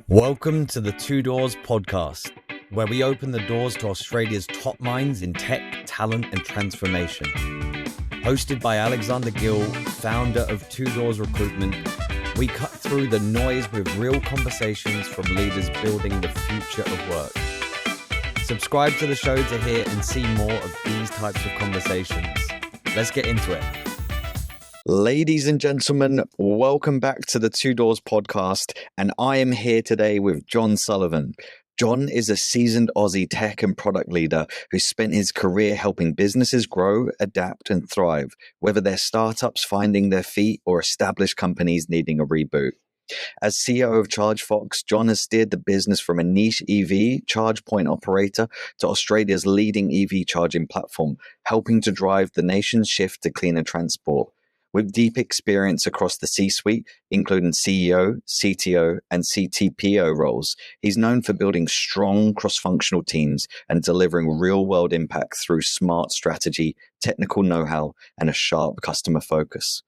Welcome to the Two Doors podcast, where we open the doors to Australia's top minds in tech, talent, and transformation. Hosted by Alexander Gill, founder of Two Doors Recruitment, we cut through the noise with real conversations from leaders building the future of work. Subscribe to the show to hear and see more of these types of conversations. Let's get into it. Ladies and gentlemen, welcome back to the Two Doors podcast, and I am here today with John Sullivan. John is a seasoned Aussie tech and product leader who spent his career helping businesses grow, adapt, and thrive, whether they're startups finding their feet or established companies needing a reboot. As CEO of ChargeFox, John has steered the business from a niche EV charge point operator to Australia's leading EV charging platform, helping to drive the nation's shift to cleaner transport. With deep experience across the C-suite, including CEO, CTO, and CTPO roles, he's known for building strong cross-functional teams and delivering real-world impact through smart strategy, technical know-how, and a sharp customer focus.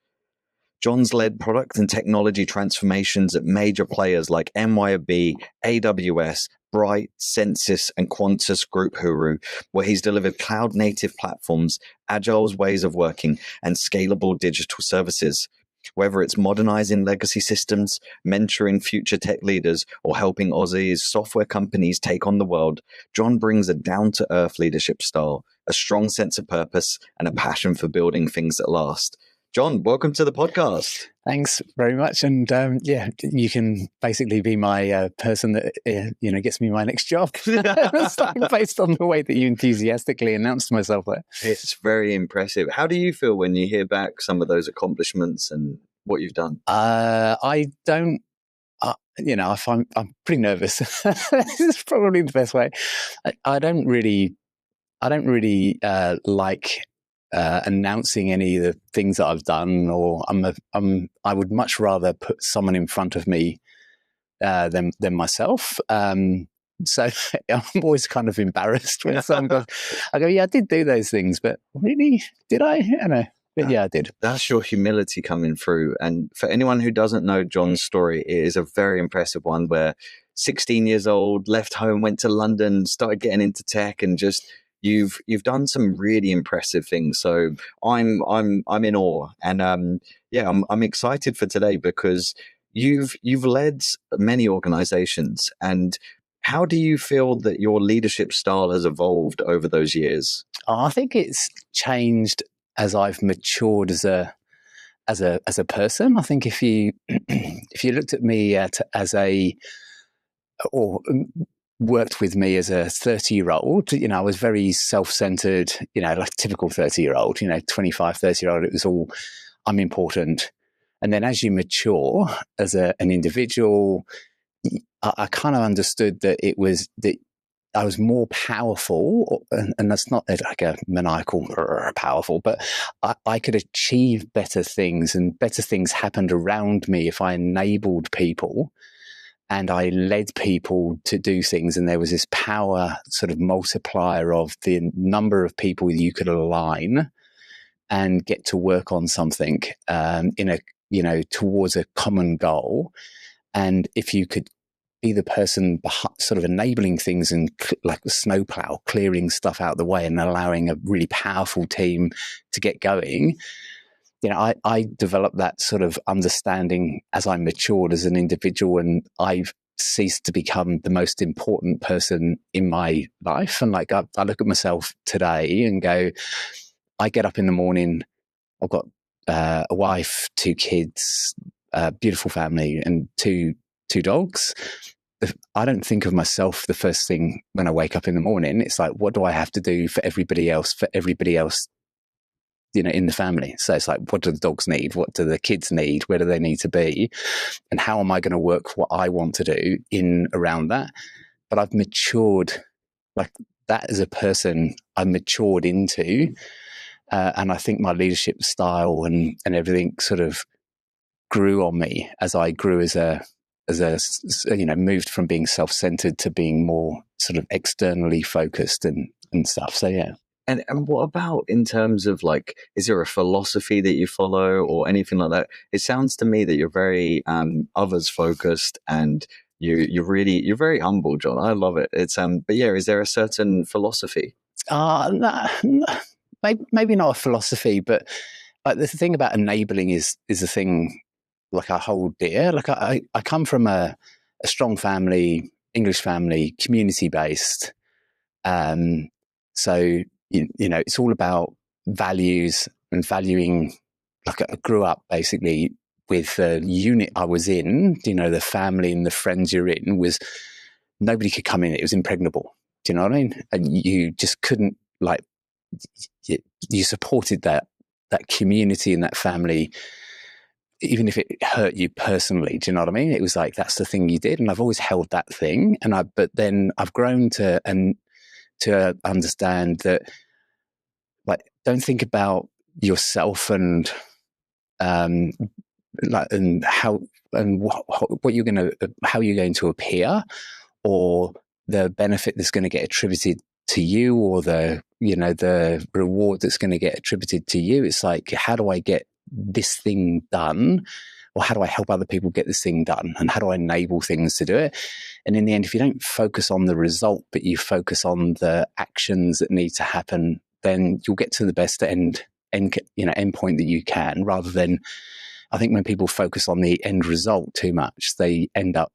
John's led product and technology transformations at major players like MYOB, AWS, Bright, Census, and Qantas Group where he's delivered cloud-native platforms, agile ways of working, and scalable digital services. Whether it's modernizing legacy systems, mentoring future tech leaders, or helping Aussie's software companies take on the world, John brings a down-to-earth leadership style, a strong sense of purpose, and a passion for building things that last. John, welcome to the podcast. Thanks very much. And you can basically be my person that, gets me my next job based on the way that you enthusiastically announced myself there. It's very impressive. How do you feel when you hear back some of those accomplishments and what you've done? I don't, I'm pretty nervous. This is probably the best way. I don't really like announcing any of the things that I've done, or I would much rather put someone in front of me than myself. So I'm always kind of embarrassed when someone goes, I go, yeah, I did do those things, but really, did I? I know. But yeah, I did. That's your humility coming through. And for anyone who doesn't know John's story, it is a very impressive one where 16 years old, left home, went to London, started getting into tech, and just You've done some really impressive things, so I'm in awe, and I'm excited for today because you've led many organizations. And how do you feel that your leadership style has evolved over those years? I think it's changed as I've matured as a person. I think if you looked at me worked with me as a 30-year-old, I was very self-centered, like a typical 30-year-old, 25, 30-year-old, it was all, I'm important. And then as you mature as an individual, I kind of understood that that I was more powerful, and that's not like a maniacal powerful, but I could achieve better things, and better things happened around me if I enabled people and I led people to do things, and there was this power sort of multiplier of the number of people you could align and get to work on something towards a common goal. And if you could be the person sort of enabling things and like a snowplow, clearing stuff out of the way and allowing a really powerful team to get going, I developed that sort of understanding as I matured as an individual, and I've ceased to become the most important person in my life. And like I look at myself today and go, I get up in the morning, I've got a wife, 2 kids, a beautiful family, and two dogs. I don't think of myself the first thing when I wake up in the morning. It's like, what do I have to do for everybody else in the family? So it's like, what do the dogs need? What do the kids need? Where do they need to be? And how am I going to work what I want to do in around that? But I've matured, like that as a person, I matured into, and I think my leadership style and everything sort of grew on me as I grew moved from being self-centered to being more sort of externally focused and stuff. So yeah. And what about in terms of like, is there a philosophy that you follow or anything like that? It sounds to me that you're very others focused and You're very humble, John. I love it. It's but yeah, is there a certain philosophy? Maybe not a philosophy, but like the thing about enabling is the thing like I hold dear. Like I come from a strong family, English family, community based. So you know, it's all about values and valuing. Like I grew up basically with the unit I was in. You know, the family and the friends you're in was nobody could come in. It was impregnable. Do you know what I mean? And you just couldn't like. You supported that community and that family, even if it hurt you personally. Do you know what I mean? It was like that's the thing you did, and I've always held that thing. But then I've grown to understand that, like, don't think about yourself and like and how and what you're going to how you're going to appear, or the benefit that's going to get attributed to you, or the reward that's going to get attributed to you. It's like, how do I get this thing done, or how do I help other people get this thing done, and how do I enable things to do it? And in the end, if you don't focus on the result, but you focus on the actions that need to happen, then you'll get to the best end point that you can, rather than, I think when people focus on the end result too much, they end up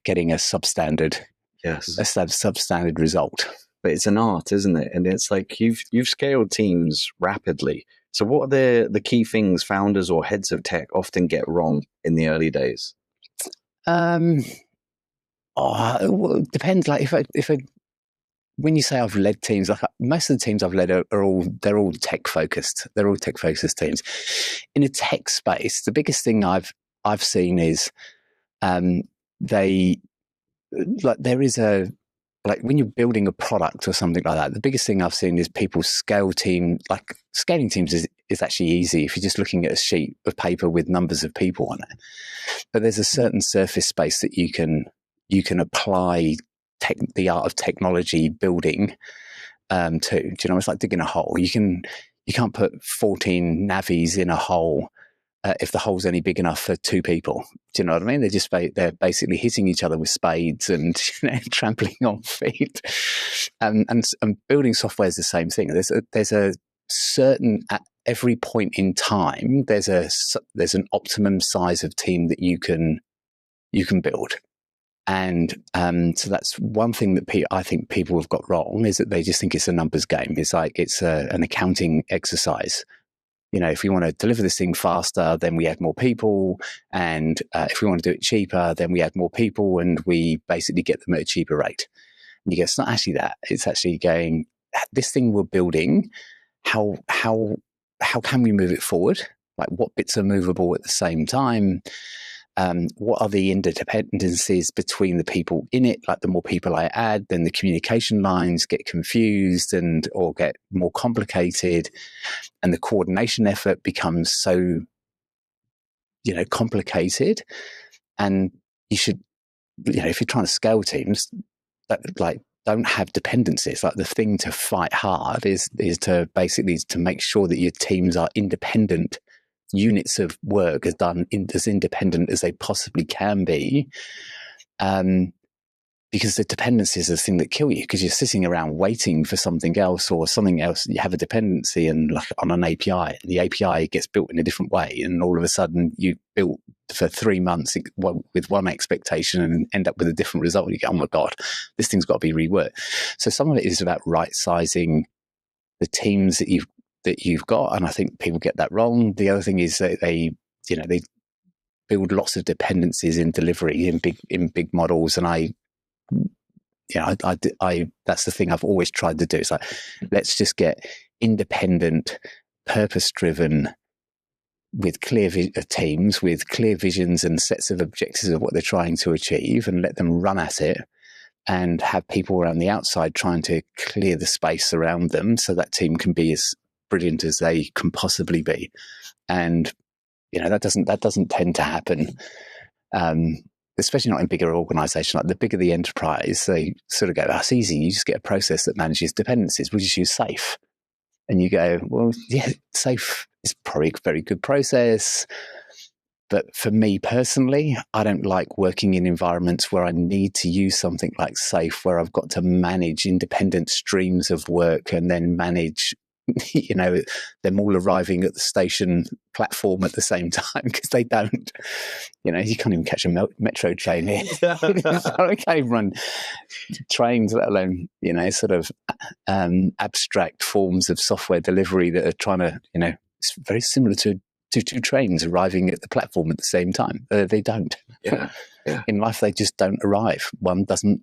getting a substandard result. But it's an art, isn't it? And it's like you've scaled teams rapidly. So what are the key things founders or heads of tech often get wrong in the early days? Well, it depends. Like if when you say I've led teams, like most of the teams I've led they're all tech focused. They're all tech focused teams. In a tech space, the biggest thing I've seen is there is a, like when you're building a product or something like that, the biggest thing I've seen is people scale team. Like scaling teams is actually easy if you're just looking at a sheet of paper with numbers of people on it. But there's a certain surface space that you can apply the art of technology building to. Do you know? It's like digging a hole. You can't put 14 navies in a hole if the hole's only big enough for two people. Do you know what I mean? They're basically hitting each other with spades and trampling on feet. And building software is the same thing. There's a certain, at every point in time, there's an optimum size of team that you can build. And so that's one thing that I think people have got wrong, is that they just think it's a numbers game. It's like it's an accounting exercise. If we want to deliver this thing faster, then we add more people. And if we want to do it cheaper, then we add more people, and we basically get them at a cheaper rate. And you go, it's not actually that. It's actually going, this thing we're building, how can we move it forward? Like, what bits are movable at the same time? What are the interdependencies between the people in it? Like, the more people I add, then the communication lines get confused or get more complicated, and the coordination effort becomes so complicated. And you should, if you're trying to scale teams, don't have dependencies. Like, the thing to fight hard is to basically to make sure that your teams are independent units of work, as independent as they possibly can be, because the dependencies are the thing that kill you, because you're sitting around waiting for something else, or something else. You have a dependency and like on an API, and the API gets built in a different way, and all of a sudden you built for 3 months with one expectation and end up with a different result. You go, oh my God, this thing's got to be reworked. So some of it is about right sizing the teams that you've got, and I think people get that wrong. The other thing is that they build lots of dependencies in delivery in big models, and I that's the thing I've always tried to do. It's like, let's just get independent, purpose-driven, with clear teams with clear visions and sets of objectives of what they're trying to achieve, and let them run at it, and have people around the outside trying to clear the space around them so that team can be as brilliant as they can possibly be. And that doesn't tend to happen, especially not in bigger organizations. Like, the bigger the enterprise, they sort of go, that's easy, you just get a process that manages dependencies, we'll just use SAFe. And you go, well, yeah, SAFe is probably a very good process, But for me personally, I don't like working in environments where I need to use something like Safe, where I've got to manage independent streams of work and then manage, them all arriving at the station platform at the same time, because they don't. You can't even catch a metro train here. I can't even run trains, let alone, sort of abstract forms of software delivery that are trying to, it's very similar to two trains arriving at the platform at the same time. They don't. Yeah. In life, they just don't arrive. One doesn't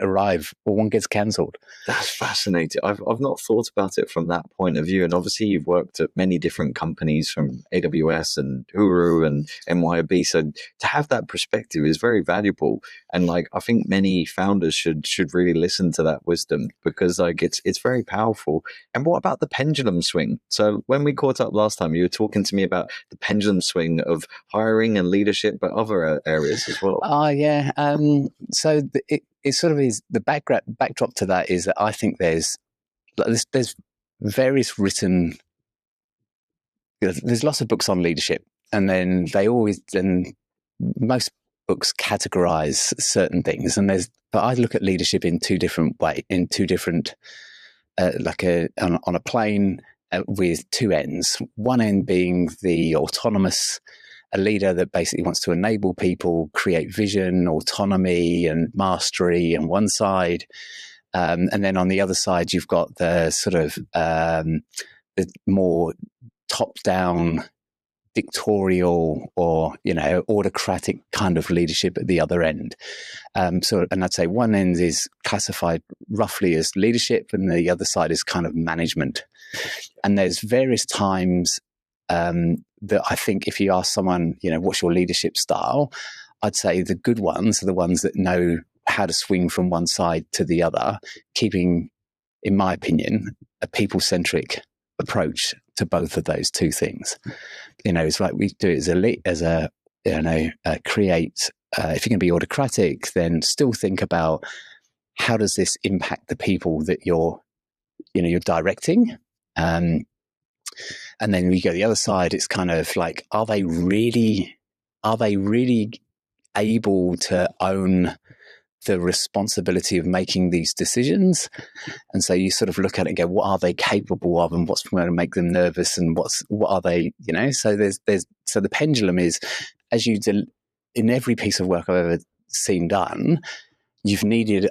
arrive, or one gets cancelled. That's fascinating. I've not thought about it from that point of view. And obviously you've worked at many different companies, from AWS and Uru and MYOB. So to have that perspective is very valuable. And I think many founders should really listen to that wisdom, because it's very powerful. And what about the pendulum swing? So when we caught up last time, you were talking to me about the pendulum swing of hiring and leadership, but other areas as well. Yeah. So it sort of is, the backdrop to that is that I think there's various written, there's lots of books on leadership, and then most books categorize certain things, but I look at leadership in two different on a plane with two ends. One end being the autonomous, a leader that basically wants to enable people, create vision, autonomy and mastery on one side. And then on the other side, you've got the sort of the more top-down, dictatorial or, autocratic kind of leadership at the other end. And I'd say one end is classified roughly as leadership, and the other side is kind of management. And there's various times that I think if you ask someone, what's your leadership style, I'd say the good ones are the ones that know how to swing from one side to the other, keeping, in my opinion, a people-centric approach to both of those two things. It's like we do it create. If you're going to be autocratic, then still think about how does this impact the people that you're directing. And then we go the other side. It's kind of like, are they really able to own the responsibility of making these decisions? And so you sort of look at it and go, what are they capable of, and what's going to make them nervous, and what are they, so so the pendulum is, as in every piece of work I've ever seen done, I've needed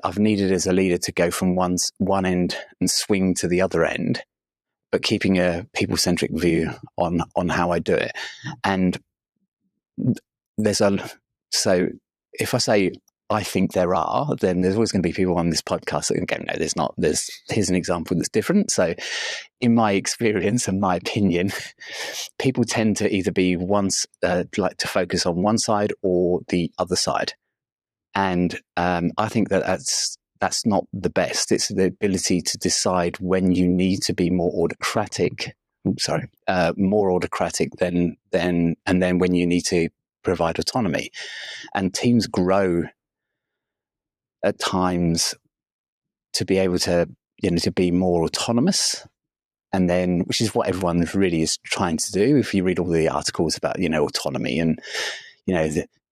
as a leader to go from one end and swing to the other end, but keeping a people-centric view on how I do it. And so if I say I think there are, then there's always going to be people on this podcast that can go, no, there's not. Here's an example that's different. So in my experience and my opinion, people tend to either be like to focus on one side or the other side. And I think that's not the best. It's the ability to decide when you need to be more autocratic than and then when you need to provide autonomy. And teams grow at times to be able to, to be more autonomous. And then, which is what everyone really is trying to do. If you read all the articles about, autonomy and,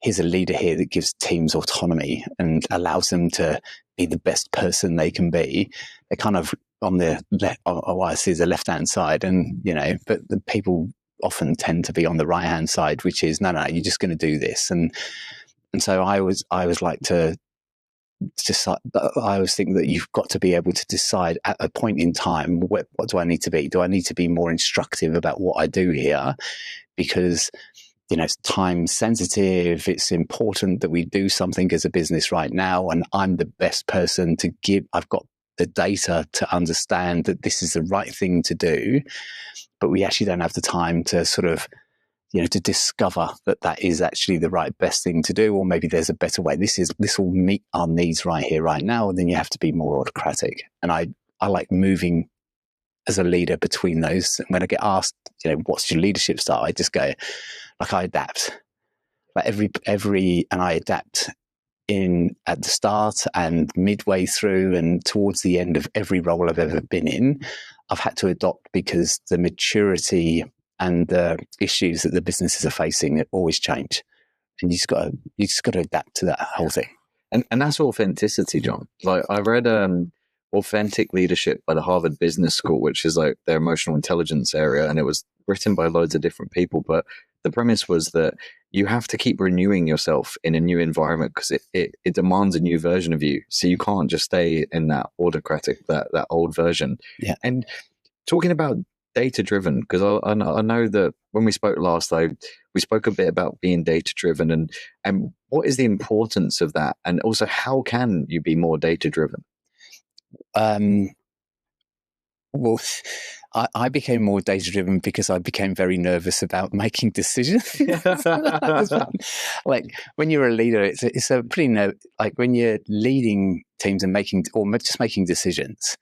here's a leader here that gives teams autonomy and allows them to be the best person they can be. They're kind of on the I see the left-hand side, and, but the people often tend to be on the right-hand side, which is, no, you're just going to do this. And so I always like to decide. I always think that you've got to be able to decide at a point in time, what do I need to be? Do I need to be more instructive about what I do here? Because it's time sensitive. It's important that we do something as a business right now, and I'm the best person to give. I've got the data to understand that this is the right thing to do, but we actually don't have the time to sort of, to discover that is actually the best thing to do, or maybe there's a better way. This will meet our needs right here, right now. And then you have to be more autocratic. And I like moving as a leader between those. When I get asked, what's your leadership style? I just go, I adapt. Like and I adapt at the start and midway through and towards the end of every role I've ever been in. I've had to adopt because the maturity and the issues that the businesses are facing that always change, and you just got to adapt to that whole thing. And that's authenticity, John. Like I read Authentic Leadership by the Harvard Business School, which is like their emotional intelligence area, and it was written by loads of different people, but the premise was that you have to keep renewing yourself in a new environment because it demands a new version of you. So you can't just stay in that autocratic, that old version. Yeah. And talking about data driven, because I know that when we spoke last, we spoke a bit about being data driven and what is the importance of that, and also how can you be more data driven? Well, I became more data driven because I became very nervous about making decisions. Like when you're a leader, it's a pretty like when you're leading teams and just making decisions.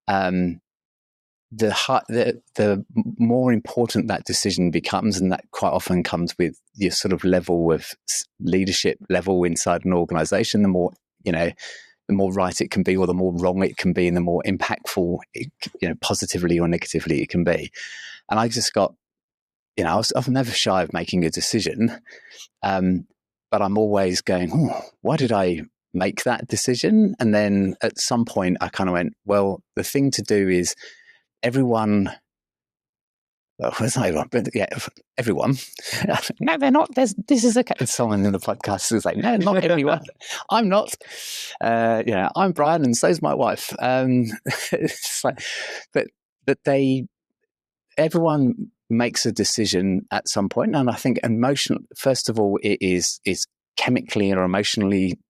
The more important that decision becomes, and that quite often comes with your sort of level of leadership level inside an organization, the more right it can be, or the more wrong it can be, and the more impactful, positively or negatively it can be. And I just got, I'm never shy of making a decision, but I'm always going, why did I make that decision? And then at some point I kind of went, well, the thing to do is everyone. Well, it's not everyone, but yeah, everyone. No, they're not. This is okay. Someone in the podcast is like, no, not everyone. I'm not. I'm Brian, and so's my wife. It's like, but everyone makes a decision at some point, and I think first of all, it is chemically or emotionally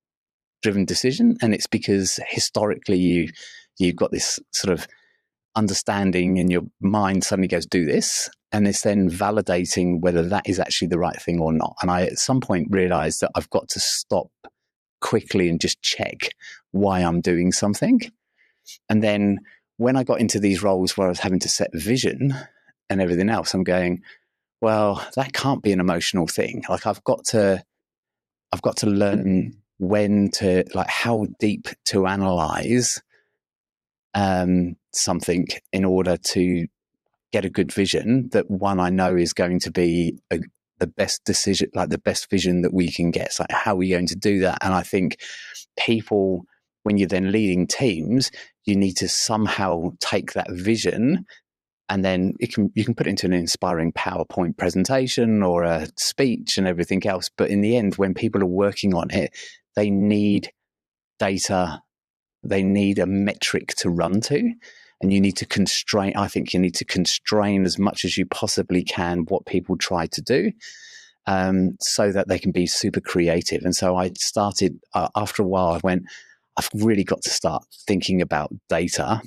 driven decision, and it's because historically you've got this sort of understanding in your mind suddenly goes, do this, and it's then validating whether that is actually the right thing or not. And I at some point realized that I've got to stop quickly and just check why I'm doing something. And then when I got into these roles where I was having to set vision and everything else, I'm going, well, that can't be an emotional thing. Like I've got to learn when to, like, how deep to analyze something in order to get a good vision that one I know is going to be the best decision, like the best vision that we can get. It's like, how are we going to do that? And I think people, when you're then leading teams, you need to somehow take that vision, and then you can put it into an inspiring PowerPoint presentation or a speech and everything else. But in the end, when people are working on it, they need data. They need a metric to run to, and you need to constrain. I think you need to constrain as much as you possibly can what people try to do, so that they can be super creative. And so I started, after a while, I went, I've really got to start thinking about data,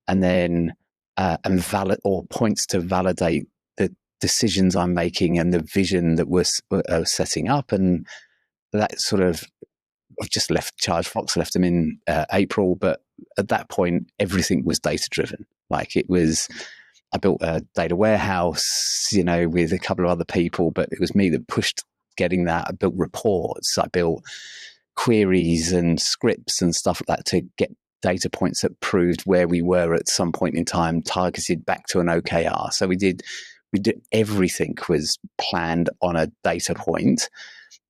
and then points to validate the decisions I'm making and the vision that we're setting up. And that sort of, I've just left ChargeFox, left them in April, but at that point, everything was data driven. Like I built a data warehouse, with a couple of other people, but it was me that pushed getting that. I built reports, I built queries and scripts and stuff like that to get data points that proved where we were at some point in time, targeted back to an OKR. So we did everything was planned on a data point.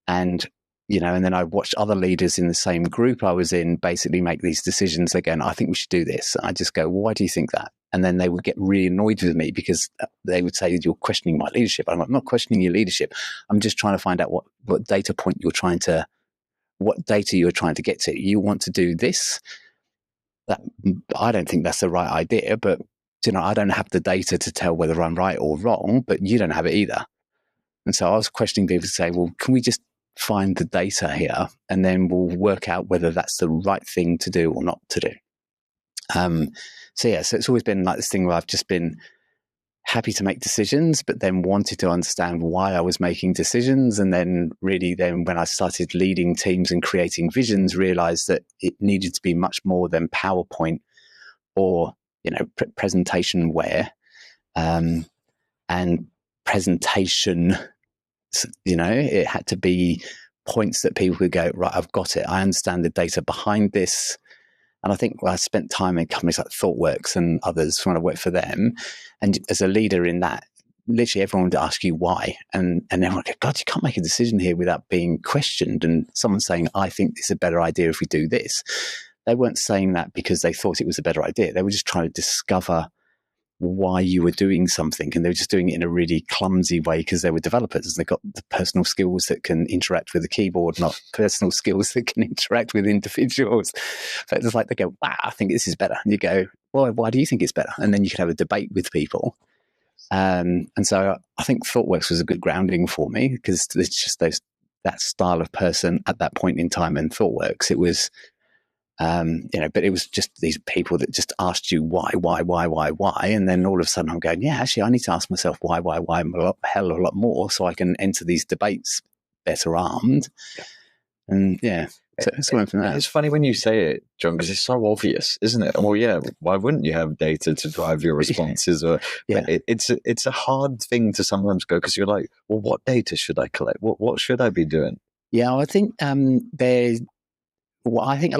And and then I watched other leaders in the same group I was in basically make these decisions again. I think we should do this. And I just go, why do you think that? And then they would get really annoyed with me because they would say, you're questioning my leadership. I'm like, I'm not questioning your leadership. I'm just trying to find out what data point what data you're trying to get to. You want to do this? I don't think that's the right idea, but I don't have the data to tell whether I'm right or wrong, but you don't have it either. And so I was questioning people to say, well, can we just find the data here, and then we'll work out whether that's the right thing to do or not to do. So it's always been like this thing where I've just been happy to make decisions, but then wanted to understand why I was making decisions. And then when I started leading teams and creating visions, realized that it needed to be much more than PowerPoint or, presentationware, and presentation. It had to be points that people could go, right, I've got it. I understand the data behind this. And I think I spent time in companies like ThoughtWorks and others when I worked for them. And as a leader in that, literally everyone would ask you why. And everyone would go, God, you can't make a decision here without being questioned. And someone saying, I think it's a better idea if we do this. They weren't saying that because they thought it was a better idea. They were just trying to discover why you were doing something, and they were just doing it in a really clumsy way because they were developers and they got the personal skills that can interact with the keyboard, not personal skills that can interact with individuals. But it's like they go, wow, I think this is better. And you go, well, why do you think it's better? And then you can have a debate with people. And so I think ThoughtWorks was a good grounding for me because it's just that style of person at that point in time in ThoughtWorks. It was but it was just these people that just asked you why, and then all of a sudden I'm going, yeah, actually I need to ask myself why a hell of a lot more so I can enter these debates better armed. And so it's going from that. It's funny when you say it, John, because it's so obvious, isn't it? Well, yeah, why wouldn't you have data to drive your responses? But it's a hard thing to sometimes go because you're like, well, what data should I collect? What should I be doing? Yeah, I think I think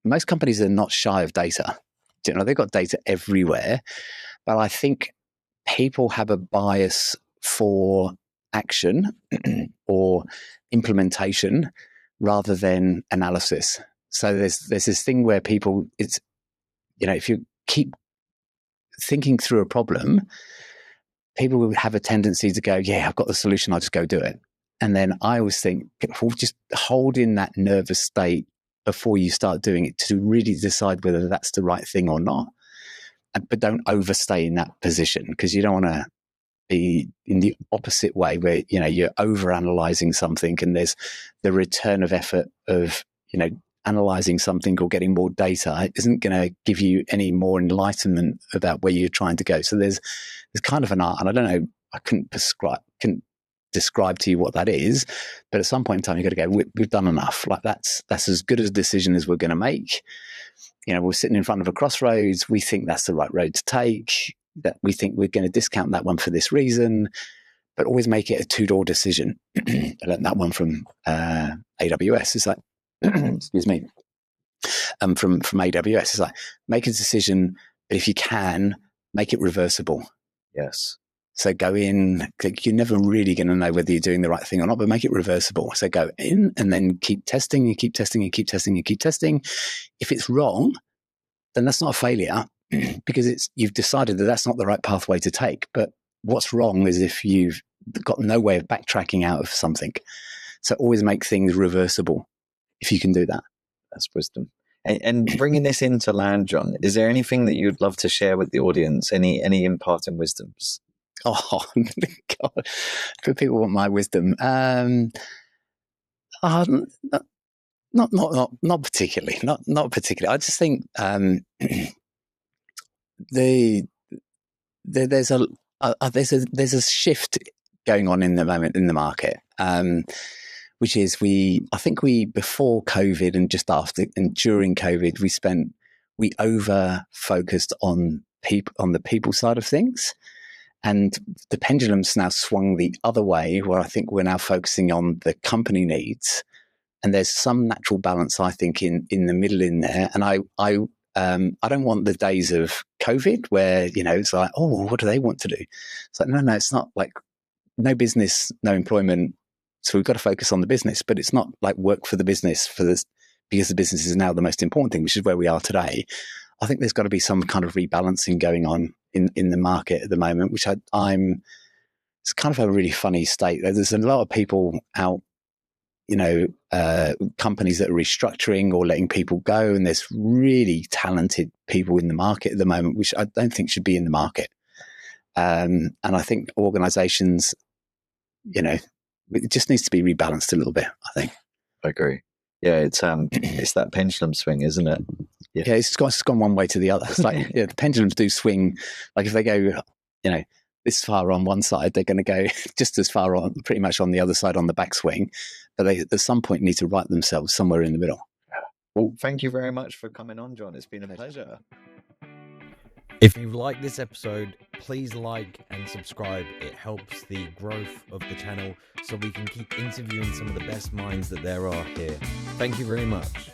most companies are not shy of data. They've got data everywhere, but I think people have a bias for action or implementation rather than analysis. So there's this thing where people, if you keep thinking through a problem, people will have a tendency to go, yeah, I've got the solution, I'll just go do it. And then I always think, just hold in that nervous state before you start doing it to really decide whether that's the right thing or not. But don't overstay in that position because you don't want to be in the opposite way where, you're overanalyzing something and there's the return of effort of, analyzing something or getting more data. It isn't going to give you any more enlightenment about where you're trying to go. So there's kind of an art, and I don't know, I couldn't describe to you what that is, but at some point in time you've got to go, we've done enough. Like that's as good a decision as we're going to make. We're sitting in front of a crossroads, we think that's the right road to take, that we think we're going to discount that one for this reason, but always make it a two-door decision. I learned that one from AWS. It's like excuse me, from AWS. It's like, make a decision, but if you can, make it reversible. Yes. So go in, you're never really going to know whether you're doing the right thing or not, but make it reversible. So go in and then keep testing and keep testing and keep testing and keep testing. If it's wrong, then that's not a failure because you've decided that that's not the right pathway to take. But what's wrong is if you've got no way of backtracking out of something. So always make things reversible if you can do that. That's wisdom. And bringing this into land, John, is there anything that you'd love to share with the audience? Any imparting wisdoms? Oh God! For people who want my wisdom, not particularly. Not particularly. I just think there's a shift going on in the moment in the market, which is I think before COVID and just after and during COVID we over focused on the people side of things. And the pendulum's now swung the other way, where I think we're now focusing on the company needs, and there's some natural balance, I think, in the middle in there. And I don't want the days of COVID where it's like, oh, what do they want to do? It's like, no, it's not like no business, no employment. So we've got to focus on the business, but it's not like work for the business because the business is now the most important thing, which is where we are today. I think there's got to be some kind of rebalancing going on in the market at the moment, which it's kind of a really funny state. There's a lot of people out, companies that are restructuring or letting people go, and there's really talented people in the market at the moment, which I don't think should be in the market. And I think organizations, it just needs to be rebalanced a little bit, I think. I agree. Yeah, it's that pendulum swing, isn't it? Yeah, it's gone one way to the other. It's like the pendulums do swing. Like if they go, this far on one side, they're going to go just as far on, pretty much on the other side on the backswing. But they at some point need to right themselves somewhere in the middle. Well, thank you very much for coming on, John. It's been a pleasure. If you like this episode, please like and subscribe. It helps the growth of the channel so we can keep interviewing some of the best minds that there are here. Thank you very much.